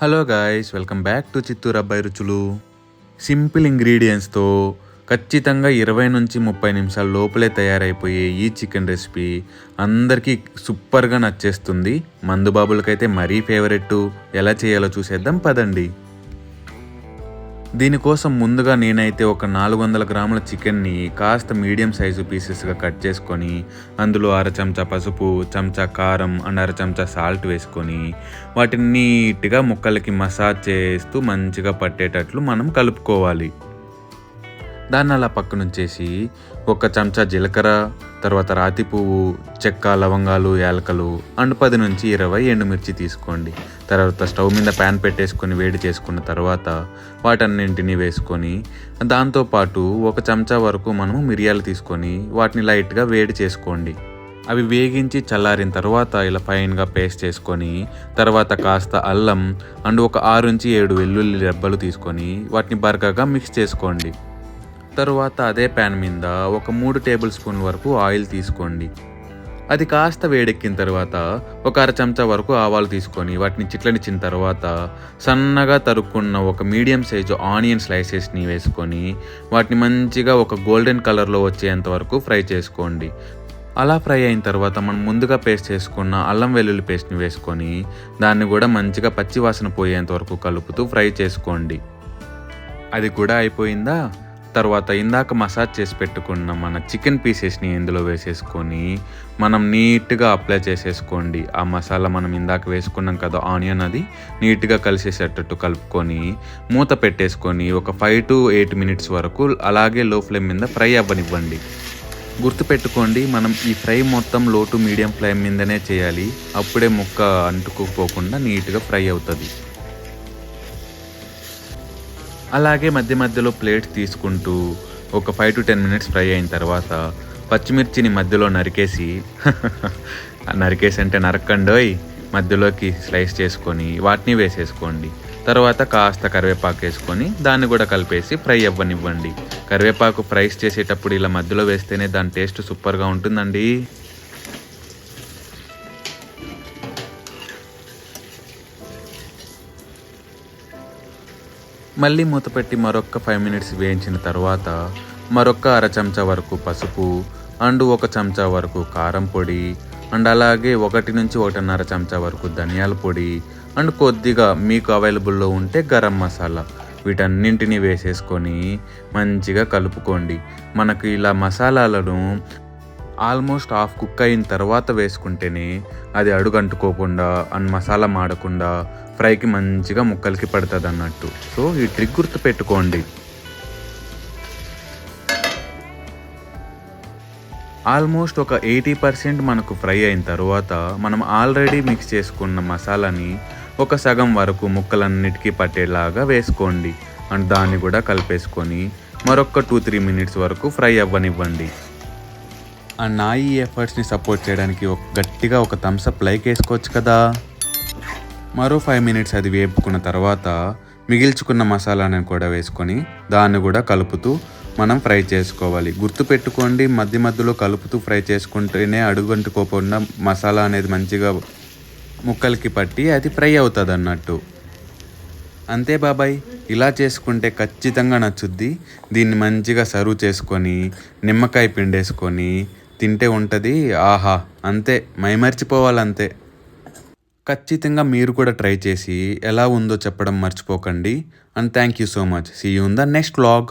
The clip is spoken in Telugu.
Hello guys, welcome back to Chittoor అబ్బాయి రుచులు. సింపుల్ ఇంగ్రీడియంట్స్తో ఖచ్చితంగా 20 నుంచి 30 నిమిషాల లోపలే తయారైపోయే ఈ చికెన్ రెసిపీ అందరికీ సూపర్గా నచ్చేస్తుంది. మందుబాబులకైతే మరీ ఫేవరెట్. ఎలా చేయాలో చూసేద్దాం పదండి. దీనికోసం ముందుగా నేనైతే ఒక 400 గ్రాముల చికెన్ని కాస్త మీడియం సైజు పీసెస్గా కట్ చేసుకొని అందులో అర చెంచా పసుపు, చెంచా కారం అండ్ అర చెంచా సాల్ట్ వేసుకొని వాటిని నీట్గా ముక్కలకి మసాజ్ చేస్తూ మంచిగా పట్టేటట్లు మనం కలుపుకోవాలి. దాన్ని అలా పక్కనుంచేసి ఒక చెంచా జీలకర్ర, తర్వాత రాతి పువ్వు, చెక్క, లవంగాలు, యాలకలు అండ్ 10 నుంచి 20 ఎండుమిర్చి తీసుకోండి. తర్వాత స్టవ్ మీద ప్యాన్ పెట్టేసుకొని వేడి చేసుకున్న తర్వాత వాటన్నింటినీ వేసుకొని దాంతోపాటు ఒక చెంచా వరకు మనము మిరియాలు తీసుకొని వాటిని లైట్గా వేడి చేసుకోండి. అవి వేగించి చల్లారిన తర్వాత ఇలా ఫైన్గా పేస్ట్ చేసుకొని తర్వాత కాస్త అల్లం అండ్ ఒక 6 నుంచి 7 వెల్లుల్లి రెబ్బలు తీసుకొని వాటిని బరకగా మిక్స్ చేసుకోండి. తరువాత అదే ప్యాన్ మీద ఒక 3 టేబుల్ స్పూన్ల వరకు ఆయిల్ తీసుకోండి. అది కాస్త వేడెక్కిన తర్వాత ఒక అర చెంచా వరకు ఆవాలు తీసుకొని వాటిని చిట్లనిచ్చిన తర్వాత సన్నగా తరుక్కున్న ఒక మీడియం సైజు ఆనియన్ స్లైసెస్ని వేసుకొని వాటిని మంచిగా ఒక గోల్డెన్ కలర్లో వచ్చేంత వరకు ఫ్రై చేసుకోండి. అలా ఫ్రై అయిన తర్వాత మనం ముందుగా పేస్ట్ చేసుకున్న అల్లం వెల్లుల్లి పేస్ట్ని వేసుకొని దాన్ని కూడా మంచిగా పచ్చివాసన పోయేంత వరకు కలుపుతూ ఫ్రై చేసుకోండి. అది కూడా అయిపోయిందా? తర్వాత ఇందాక మసాజ్ చేసి పెట్టుకున్న మన చికెన్ పీసెస్ని ఇందులో వేసేసుకొని మనం నీట్గా అప్లై చేసేసుకోండి. ఆ మసాలా మనం ఇందాక వేసుకున్నాం కదా ఆనియన్, అది నీట్గా కలిసేసేటట్టు కలుపుకొని మూత పెట్టేసుకొని ఒక 5 to 8 మినిట్స్ వరకు అలాగే లో ఫ్లేమ్ మీద ఫ్రై అవ్వనివ్వండి. గుర్తుపెట్టుకోండి, మనం ఈ ఫ్రై మొత్తం లో టు మీడియం ఫ్లేమ్ మీదనే చేయాలి. అప్పుడే ముక్క అంటుకుపోకుండా నీట్గా ఫ్రై అవుతుంది. అలాగే మధ్య మధ్యలో ప్లేట్స్ తీసుకుంటూ ఒక 5 to 10 మినిట్స్ ఫ్రై అయిన తర్వాత పచ్చిమిర్చిని మధ్యలో నరికేసి అంటే నరకండోయ్, మధ్యలోకి స్లైస్ చేసుకొని వాటిని వేసేసుకోండి. తర్వాత కాస్త కరివేపాకు వేసుకొని దాన్ని కూడా కలిపేసి ఫ్రై అవ్వనివ్వండి. కరివేపాకు ఫ్రైస్ చేసేటప్పుడు ఇలా మధ్యలో వేస్తేనే దాని టేస్ట్ సూపర్గా ఉంటుందండి. మళ్ళీ మూత పెట్టి మరొక 5 మినిట్స్ వేయించిన తర్వాత మరొక అర చెంచా వరకు పసుపు అండ్ ఒక చెంచా వరకు కారం పొడి అండ్ అలాగే 1 నుంచి 1.5 చెంచా వరకు ధనియాల పొడి అండ్ కొద్దిగా మీకు అవైలబుల్లో ఉంటే గరం మసాలా, వీటన్నింటినీ వేసేసుకొని మంచిగా కలుపుకోండి. మనకు ఇలా మసాలాలను ఆల్మోస్ట్ హాఫ్ కుక్ అయిన తర్వాత వేసుకుంటేనే అది అడుగంటుకోకుండా అండ్ మసాలా మాడకుండా ఫ్రైకి మంచిగా ముక్కలకి పడుతుంది అన్నట్టు. సో ఈ ట్రిక్ గుర్తుపెట్టుకోండి. ఆల్మోస్ట్ ఒక 80% మనకు ఫ్రై అయిన తర్వాత మనం ఆల్రెడీ మిక్స్ చేసుకున్న మసాలాని ఒక సగం వరకు ముక్కలన్నిటికీ పట్టేలాగా వేసుకోండి అండ్ దాన్ని కూడా కలిపేసుకొని మరొక 2-3 మినిట్స్ వరకు ఫ్రై అవ్వనివ్వండి. అండ్ నా ఈ ఎఫర్ట్స్ని సపోర్ట్ చేయడానికి గట్టిగా ఒక థమ్స్ అప్ లైక్ వేసుకోవచ్చు కదా. మరో 5 మినిట్స్ అది వేపుకున్న తర్వాత మిగిల్చుకున్న మసాలాను కూడా వేసుకొని దాన్ని కూడా కలుపుతూ మనం ఫ్రై చేసుకోవాలి. గుర్తుపెట్టుకోండి, మధ్య మధ్యలో కలుపుతూ ఫ్రై చేసుకుంటేనే అడుగంటుకోకుండా మసాలా అనేది మంచిగా ముక్కలకి పట్టి అది ఫ్రై అవుతుంది అన్నట్టు. అంతే బాబాయ్, ఇలా చేసుకుంటే ఖచ్చితంగా నచ్చుద్ది. దీన్ని మంచిగా సర్వ్ చేసుకొని నిమ్మకాయ పిండేసుకొని తింటే ఉంటుంది ఆహా, అంతే మైమర్చిపోవాలంతే. ఖచ్చితంగా మీరు కూడా ట్రై చేసి ఎలా ఉందో చెప్పడం మర్చిపోకండి. And thank you so much. See you in the next vlog.